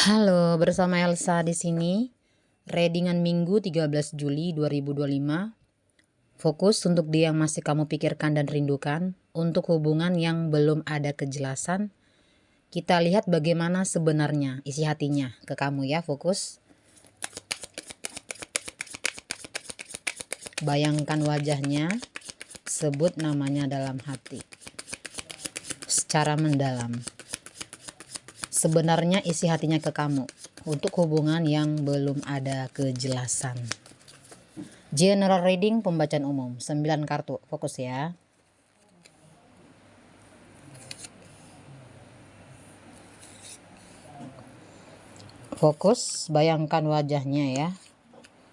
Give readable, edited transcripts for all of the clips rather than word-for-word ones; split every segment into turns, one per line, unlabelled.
Halo, bersama Elsa di sini. Readingan Minggu 13 Juli 2025. Fokus untuk dia yang masih kamu pikirkan dan rindukan. Untuk hubungan yang belum ada kejelasan, kita lihat bagaimana sebenarnya isi hatinya ke kamu ya. Fokus. Bayangkan wajahnya, sebut namanya dalam hati. Secara mendalam. Sebenarnya isi hatinya ke kamu untuk hubungan yang belum ada kejelasan. General reading, pembacaan umum, 9 kartu. Fokus ya. Fokus, bayangkan wajahnya ya.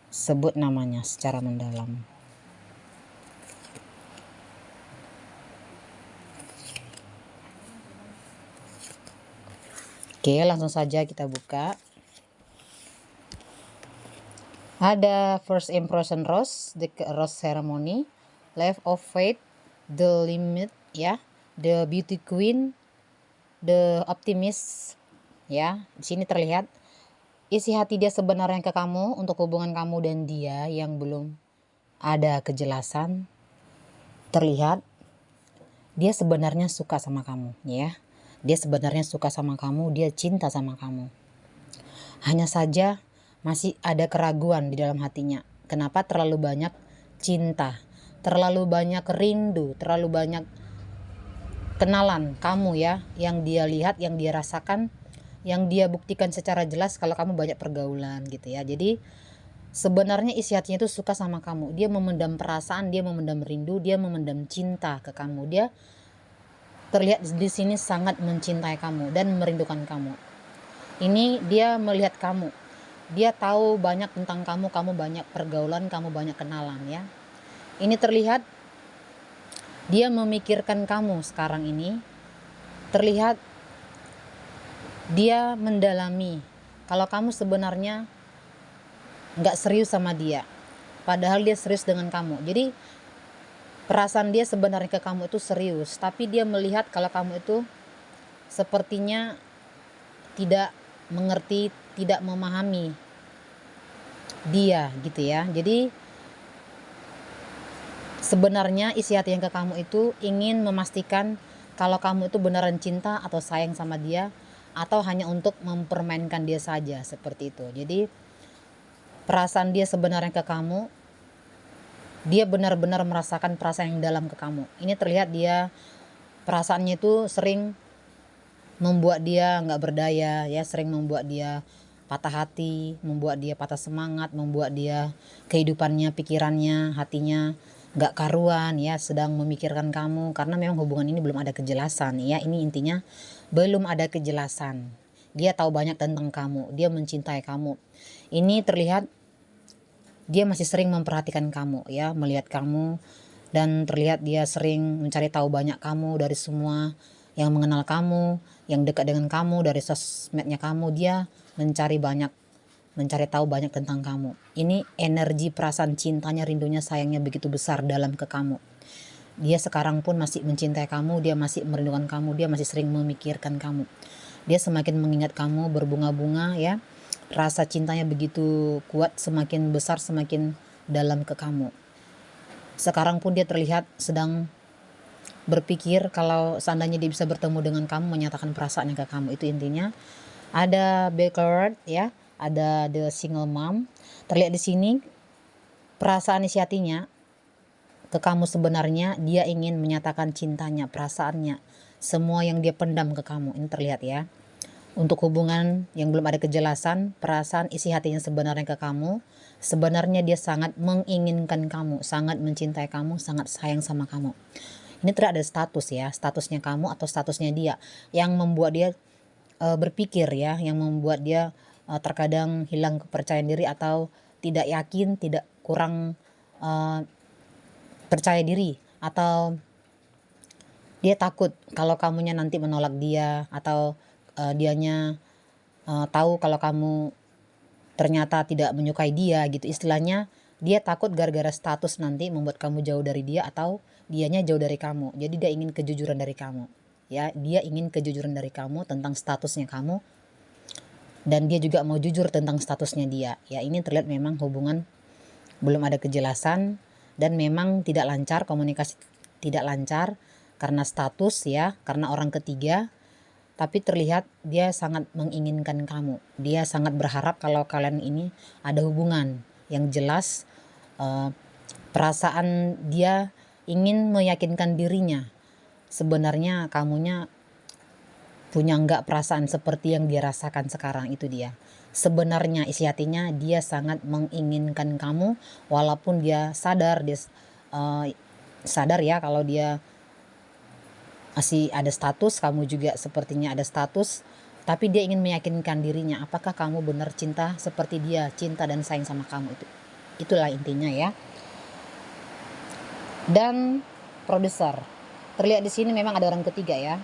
Sebut namanya secara mendalam. Oke, langsung saja kita buka. Ada First Impression Rose, The Rose Ceremony, Life of Faith, The Limit ya, The Beauty Queen, The Optimist ya. Di sini terlihat isi hati dia sebenarnya ke kamu untuk hubungan kamu dan dia yang belum ada kejelasan. Terlihat dia sebenarnya suka sama kamu ya. Dia sebenarnya suka sama kamu, dia cinta sama kamu. Hanya saja masih ada keraguan di dalam hatinya. Kenapa terlalu banyak cinta, terlalu banyak rindu, terlalu banyak kenalan kamu ya, yang dia lihat, yang dia rasakan, yang dia buktikan secara jelas kalau kamu banyak pergaulan gitu ya. Jadi sebenarnya isi hatinya itu suka sama kamu. Dia memendam perasaan, dia memendam rindu, dia memendam cinta ke kamu. Dia terlihat di sini sangat mencintai kamu dan merindukan kamu. Ini dia melihat kamu. Dia tahu banyak tentang kamu, kamu banyak pergaulan, kamu banyak kenalan ya. Ini terlihat dia memikirkan kamu sekarang ini. Terlihat dia mendalami kalau kamu sebenarnya nggak serius sama dia. Padahal dia serius dengan kamu. Jadi perasaan dia sebenarnya ke kamu itu serius, tapi dia melihat kalau kamu itu sepertinya tidak mengerti, tidak memahami dia gitu ya. Jadi sebenarnya isi hati yang ke kamu itu ingin memastikan kalau kamu itu beneran cinta atau sayang sama dia, atau hanya untuk mempermainkan dia saja, seperti itu. Jadi perasaan dia sebenarnya ke kamu, dia benar-benar merasakan perasaan yang dalam ke kamu. Ini terlihat dia perasaannya itu sering membuat dia nggak berdaya ya, sering membuat dia patah hati, membuat dia patah semangat, membuat dia kehidupannya, pikirannya, hatinya nggak karuan ya, sedang memikirkan kamu karena memang hubungan ini belum ada kejelasan ya. Ini intinya belum ada kejelasan. Dia tahu banyak tentang kamu, dia mencintai kamu. Ini terlihat dia masih sering memperhatikan kamu ya, melihat kamu, dan terlihat dia sering mencari tahu banyak kamu dari semua yang mengenal kamu, yang dekat dengan kamu, dari sosmednya kamu. Dia mencari tahu banyak tentang kamu. Ini energi perasaan cintanya, rindunya, sayangnya begitu besar dalam ke kamu. Dia sekarang pun masih mencintai kamu, dia masih merindukan kamu, dia masih sering memikirkan kamu. Dia semakin mengingat kamu, berbunga-bunga ya. Rasa cintanya begitu kuat, semakin besar, semakin dalam ke kamu. Sekarang pun dia terlihat sedang berpikir kalau seandainya dia bisa bertemu dengan kamu, menyatakan perasaannya ke kamu. Itu intinya. Ada backward ya, ada the single mom. Terlihat di sini perasaan isi hatinya ke kamu sebenarnya dia ingin menyatakan cintanya, perasaannya, semua yang dia pendam ke kamu. Ini terlihat ya. Untuk hubungan yang belum ada kejelasan, perasaan isi hatinya sebenarnya ke kamu, sebenarnya dia sangat menginginkan kamu, sangat mencintai kamu, sangat sayang sama kamu. Ini terlihat ada status ya, statusnya kamu atau statusnya dia yang membuat dia berpikir ya, yang membuat dia terkadang hilang kepercayaan diri atau tidak yakin, tidak kurang percaya diri, atau dia takut kalau kamunya nanti menolak dia, atau dianya tahu kalau kamu ternyata tidak menyukai dia gitu. Istilahnya dia takut gara-gara status nanti membuat kamu jauh dari dia, atau dianya jauh dari kamu. Jadi dia ingin kejujuran dari kamu ya, dia ingin kejujuran dari kamu tentang statusnya kamu. dan dia juga mau jujur tentang statusnya dia. Ya, ini terlihat memang hubungan belum ada kejelasan dan memang tidak lancar, komunikasi tidak lancar karena status ya, karena orang ketiga. Tapi terlihat dia sangat menginginkan kamu. Dia sangat berharap kalau kalian ini ada hubungan yang jelas. Perasaan dia ingin meyakinkan dirinya. Sebenarnya kamunya punya nggak perasaan seperti yang dia rasakan sekarang, itu dia. Sebenarnya isi hatinya dia sangat menginginkan kamu, walaupun dia sadar sadar ya kalau dia masih ada status, kamu juga sepertinya ada status, tapi dia ingin meyakinkan dirinya apakah kamu benar cinta seperti dia cinta dan sayang sama kamu. Itulah intinya ya. Dan produser terlihat di sini memang ada orang ketiga ya.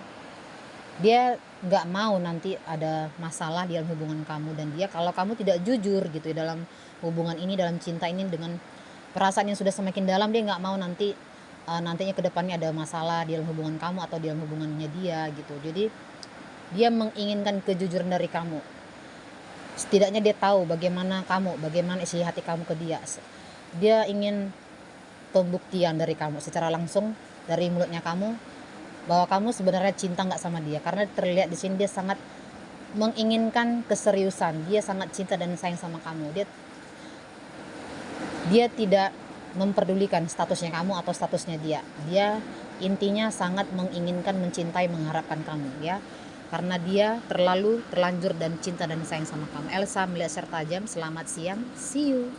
Dia nggak mau nanti ada masalah di dalam hubungan kamu, dan dia kalau kamu tidak jujur gitu ya dalam hubungan ini, dalam cinta ini, dengan perasaan yang sudah semakin dalam, dia nggak mau nantinya ke depannya ada masalah di dalam hubungan kamu atau di dalam hubungannya dia gitu. Jadi dia menginginkan kejujuran dari kamu. Setidaknya dia tahu bagaimana isi hati kamu ke dia. Dia ingin pembuktian dari kamu secara langsung dari mulutnya kamu bahwa kamu sebenarnya cinta nggak sama dia, karena terlihat di sini dia sangat menginginkan keseriusan. Dia sangat cinta dan sayang sama kamu. Dia tidak memperdulikan statusnya kamu atau statusnya dia. Dia intinya sangat menginginkan, mencintai, mengharapkan kamu ya. Karena dia terlanjur dan cinta dan sayang sama kamu. Elsa melihat share tajam. Selamat siang. See you.